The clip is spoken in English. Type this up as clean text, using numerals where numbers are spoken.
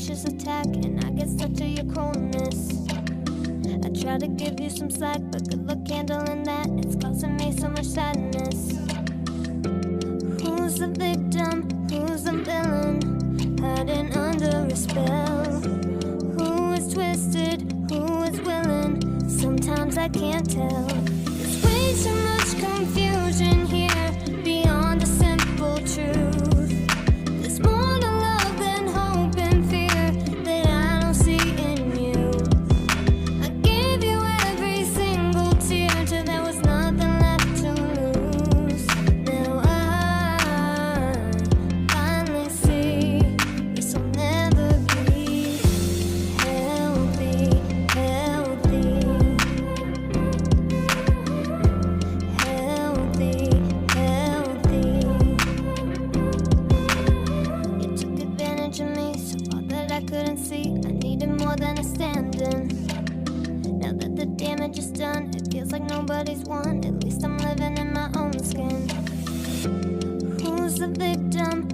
vicious attack, and I get stuck to your coldness. I try to give you some slack, but good luck handling that. It's causing me so much sadness. Who's the victim? Who's the villain? Hiding under a spell. Who is twisted? Who is willing? Sometimes I can't tell. There's way too much confusion here, beyond a simple truth. There's more to love than hope and fear that I don't see in you. I gave you every single tear till there was nothing left to lose. Now I finally see this will never be healthy, healthy, healthy, healthy. You took advantage of me so far that I couldn't see. I needed more than a stand-in. Now that the damage is done, it feels like nobody's won. At least I'm living in my own skin. Who's the victim?